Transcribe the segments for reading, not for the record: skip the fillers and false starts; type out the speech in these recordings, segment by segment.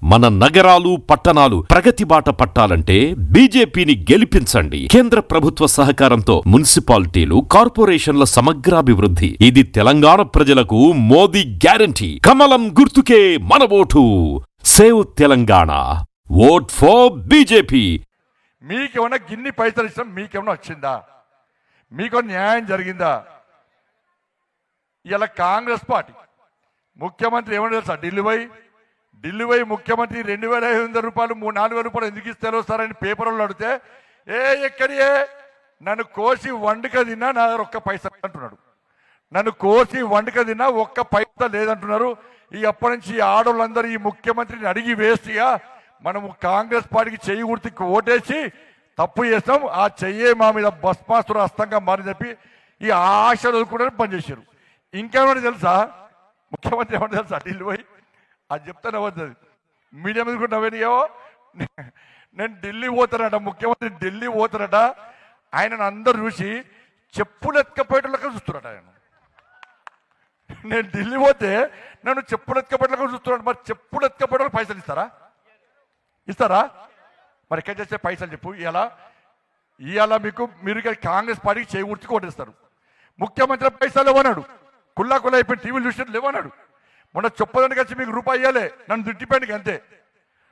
మన నగరాలు పట్టణాలు ప్రగతి బాట పట్టాలంటే బీజేపీని గెలిపించండి. కేంద్ర ప్రభుత్వ సహకారంతో మున్సిపాలిటీలు, కార్పొరేషన్ల సమగ్రాభివృద్ధి. ఇది తెలంగాణ ప్రజలకు మోదీ గ్యారంటీ. కమలం గుర్తుకే మన vote. Save Telangana. Vote for BJP. మీకేమన్నా గిన్ని పైసలు ఇస్తాం, మీకేమన్నా వచ్చిందా? మీకు న్యాయం జరిగిందా? ఇలా కాంగ్రెస్ పార్టీ ముఖ్యమంత్రి ఏమన్నా తెలుసా? ఢిల్లీ పోయి ముఖ్యమంత్రి 2,500 రూపాయలు 4,000 రూపాయలు ఎందుకు ఇస్తారో సార్ అని పేపర్లో అడిగితే, ఎక్కడియే నన్ను కోసి వండుక తిన్నా నా దగ్గర ఒక్క పైసా అంటున్నాడు. నన్ను కోసి వండుక తిన్నా ఒక్క పైసా లేదంటున్నారు. ఈ అప్పటి నుంచి ఆడోళ్ళందరూ ఈ ముఖ్యమంత్రిని అడిగి వేస్ట్గా మనము కాంగ్రెస్ పార్టీకి చెయ్యి గుర్తుకి ఓటేసి తప్పు చేస్తాం, ఆ చెయ్యే మా మీద భస్మాసుర హస్తంగా మారి చెప్పి ఈ ఆశలు కూడా పనిచేశారు. ఇంకేమన్నా తెలుసా? ముఖ్యమంత్రి ఏమన్నా తెలుసా? ఢిల్లీ పోయి అది చెప్తానే వస్తుంది. మీడియా మీద కూడా నవ్వేనియో, నేను ఢిల్లీ పోతానట, ముఖ్యమంత్రి ఢిల్లీ పోతారట. ఆయనను అందరూ చూసి చెప్పులు ఎత్తుకపోయేటోళ్ళగా చూస్తున్నారట. ఆయన నేను ఢిల్లీ పోతే నన్ను చెప్పులు ఎత్తుకపోయేటోళ్ళగా చూస్తున్నాడు. మరి చెప్పులు ఎత్తుకపోయేటోళ్ళు పైసలు ఇస్తారా? మరి ఎక్కడ చేసే పైసలు చెప్పు. ఇవాళ మీరు కాంగ్రెస్ పార్టీకి చేయి గుర్తుకు ఓటేస్తారు. ముఖ్యమంత్రి పైసలు లేవన్నాడు, కుల్లా అయిపోయి టీవీలు చూసినట్టు లేవన్నాడు. మొన్న చెప్పడానికి వచ్చి మీకు రూపాయి ఇవ్వలే, నన్ను తిట్టిపోయానికి అంతే.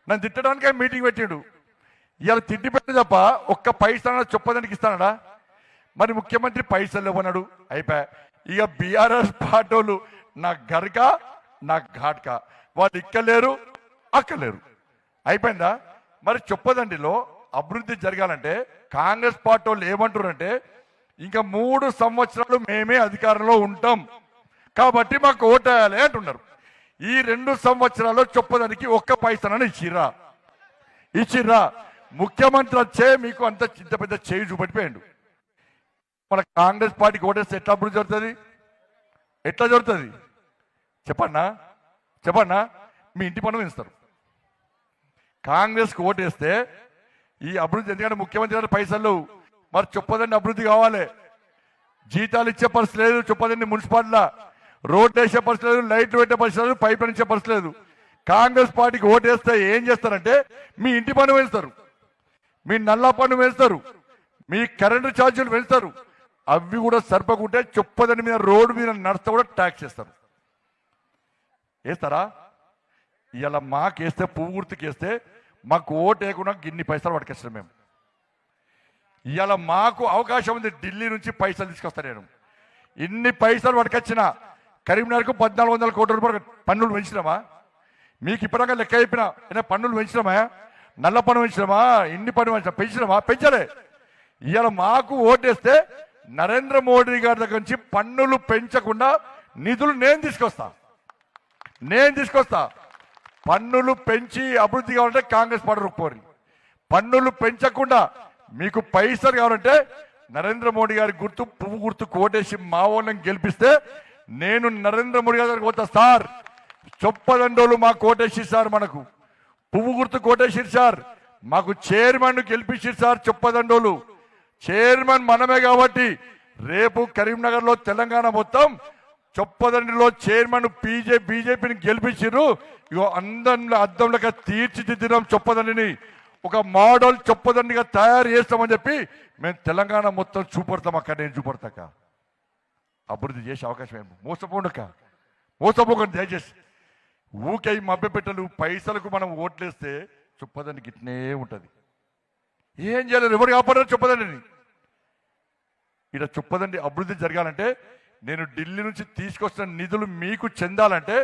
నన్ను తిట్టడానికి మీటింగ్ పెట్టాడు. ఇవాళ తిట్టిపెట్టి తప్ప ఒక్క పైసా చెప్పదానికి ఇస్తానడా? మరి ముఖ్యమంత్రి పైసలు ఇవ్వన్నాడు, అయిపోయా. ఇక బీఆర్ఎస్ పార్టీలు నా గర్క నా ఘాట్కా, వాళ్ళు ఇక్కలేరు అక్కలేరు, అయిపోయిందా? మరి చెప్పదండిలో అభివృద్ధి జరగాలంటే కాంగ్రెస్ పార్టీ వాళ్ళు ఏమంటారంటే, ఇంకా 3 సంవత్సరాలు మేమే అధికారంలో ఉంటాం కాబట్టి మాకు ఓటేయాలి అంటున్నారు. ఈ 2 సంవత్సరాల్లో చెప్పదానికి ఒక్క పైసనని ఇచ్చిర్రా? ముఖ్యమంత్రి వచ్చే మీకు అంత ఇంత పెద్ద చేయి చూపెట్టిపోయాడు. మన కాంగ్రెస్ పార్టీకి ఓటేస్తే ఎట్లా అభివృద్ధి జరుగుతుంది? ఎట్లా జరుగుతుంది చెప్పన్నా? మీ ఇంటి పన్ను పెంచుతారు. కాంగ్రెస్కి ఓటేస్తే ఈ అభివృద్ధి, ఎందుకంటే ముఖ్యమంత్రి గారి పైసలు మరి చెప్పదండి అభివృద్ధి కావాలి. జీతాలు ఇచ్చే పరిస్థితి లేదు చెప్పదండి. మున్సిపాలిటీలో రోడ్లు వేసే పరిస్థితి లేదు, లైట్లు పెట్టే పరిస్థితి లేదు, పైప్ ఇచ్చే పరిస్థితి లేదు. కాంగ్రెస్ పార్టీకి ఓటేస్తే ఏం చేస్తారంటే మీ ఇంటి పన్ను పెంచుతారు, మీ నల్లా పన్ను పెంచుతారు, మీ కరెంటు ఛార్జీలు పెంచుతారు. అవి కూడా సరిపోకుంటే చొప్పదని మీద రోడ్డు మీద నడుస్తా కూడా ట్యాక్స్ చేస్తారు. వేస్తారా? ఇలా మాకేస్తే పువ్వు గుర్తుకేస్తే మాకు ఓటు వేయకుండా ఇన్ని పైసలు పట్టుకొస్తాం మేము. ఇవాళ మాకు అవకాశం ఉంది, ఢిల్లీ నుంచి పైసలు తీసుకొస్తా నేను. ఇన్ని పైసలు పట్టుకొచ్చిన కరీంనగర్కు 1,400 కోట్ల రూపాయలు పన్నులు పెంచినామా? మీకు ఇప్పటిదాకా లెక్క చెప్పిన పన్నులు పెంచినామా? నల్ల పన్ను పెంచినామా? ఇన్ని పన్ను పెంచినామా? పెంచలే. ఇవాళ మాకు ఓటేస్తే నరేంద్ర మోడీ గారి దగ్గర నుంచి పన్నులు పెంచకుండా నిధులు నేను తీసుకొస్తా. పన్నులు పెంచి అభివృద్ధి కావాలంటే కాంగ్రెస్ పార్టీ రూపుకోరి. పన్నులు పెంచకుండా మీకు పైసలు కావాలంటే నరేంద్ర మోడీ గారి గుర్తు పువ్వు గుర్తు కోటేసి మా వాళ్ళని గెలిపిస్తే నేను నరేంద్ర మోడీ గారికి పోతా. సార్ చొప్పదండోలు మాకు కోటేసి సార్, మనకు పువ్వు గుర్తు కోటేసి సార్, మాకు చైర్మన్ గెలిపించారు సార్. చొప్పదండోలు చైర్మన్ మనమే కాబట్టి రేపు కరీంనగర్లో తెలంగాణ మొత్తం చొప్పదండిలో చైర్మన్ బీజేపీని గెలిపించారు. ఇగో అద్దంలో తీర్చిదిద్దినాం చొప్పదండిని, ఒక మోడల్ చొప్పదండిగా తయారు చేస్తామని చెప్పి మేము తెలంగాణ మొత్తం చూపడతాం. అక్కడ నేను చూపడతాక అభివృద్ధి చేసే అవకాశం మోసపోకండి దయచేసి. ఊకే మభ్యపెట్టలు పైసలకు మనం ఓట్లేస్తే చొప్పదండికి ఇట్నే ఉంటుంది. ఏం చేయలేదు, ఎవరు కాపాడారు చొప్పదండిని? ఇక్కడ చొప్పదండి అభివృద్ధి జరగాలంటే నేను ఢిల్లీ నుంచి తీసుకొస్తున్న నిధులు మీకు చెందాలంటే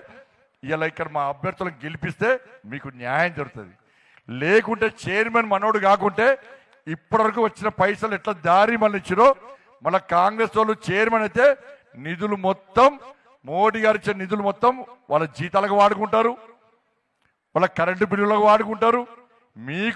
ఇలా ఇక్కడ మా అభ్యర్థులను గెలిపిస్తే మీకు న్యాయం జరుగుతుంది. లేకుంటే చైర్మన్ మనోడు కాకుంటే ఇప్పటివరకు వచ్చిన పైసలు ఎట్లా దారి మళ్ళీ ఇచ్చిరో మళ్ళీ కాంగ్రెస్ వాళ్ళు చైర్మన్ అయితే నిధులు మొత్తం మోడీ గారు ఇచ్చే నిధులు మొత్తం వాళ్ళ జీతాలకు వాడుకుంటారు, వాళ్ళ కరెంటు బిల్లులకు వాడుకుంటారు. మీకు